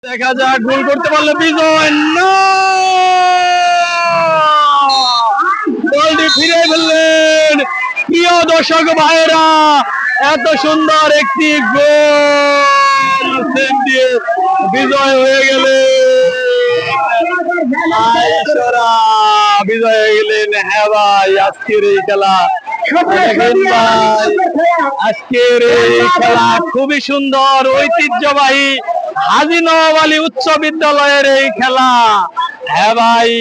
দেখা যাক গোল করতে পারলে বিজয় না, গোলটি ফিরে ফেললেন প্রিয় দর্শক ভাইরা। এত সুন্দর একটি গোল দিয়ে বিজয় হয়ে বিজয় হয়ে গেলেন। হ্যাঁ ভাই, আজকের এই খেলা আজকের এই খেলা খুবই সুন্দর, ঐতিহ্যবাহী হাজী নওয়াব আলী উচ্চ বিদ্যালয়ের এই খেলা। হ্যাঁ ভাই,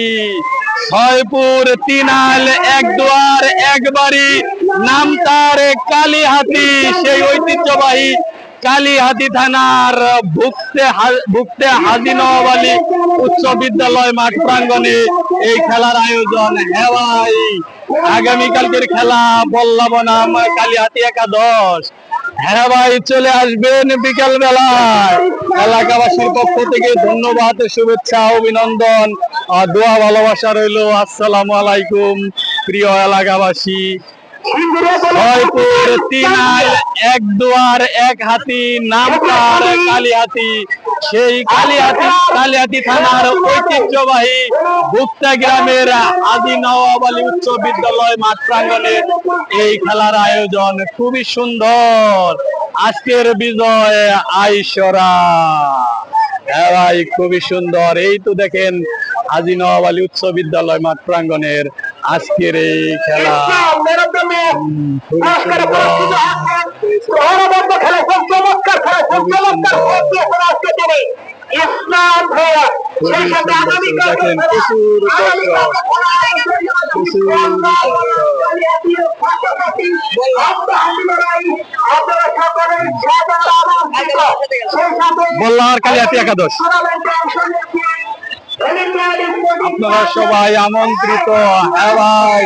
ছয়পুর তিনাল এক দুয়ার একবাড়ি নাম তার কালীহাতি, সেই ঐতিহ্যবাহী কালীহাতি থানার ভুক্তে হাজী নওয়াব আলী উচ্চ বিদ্যালয় মাঠ প্রাঙ্গণে এই খেলার আয়োজন। হ্যাঁ ভাই, আগামীকালকের খেলা বল্লা বনাম কালীহাতি একাদশ। হ্যাঁ ভাই, চলে আসবেন বিকেল বেলায়। এলাকাবাসীর পক্ষ থেকে ধন্যবাদ, শুভেচ্ছা, অভিনন্দন, দোয়া ভালোবাসা রইল। আসসালামু আলাইকুম প্রিয় এলাকাবাসী। ছয়পুর তিনাল এক দুয়ার এক হাতি নাম তার কালীহাতি, সেই কালীহাতি থানার ঐতিহ্যবাহী ভুক্তা গ্রামের হাজী নওয়াব আলী উচ্চ বিদ্যালয় মাঠ প্রাঙ্গণে এই খেলার আয়োজন। খুবই সুন্দর আজকের বিজয় আইসরা। হ্যাঁ ভাই, খুবই সুন্দর। এই তো দেখেন হাজী নওয়াব আলী উচ্চ বিদ্যালয় মাঠ প্রাঙ্গণের আজকের এই খেলা দেখেন বল্লার কালীহাতি একাদশ। আপনারা সবাই আমন্ত্রিত। হ্যাঁ ভাই,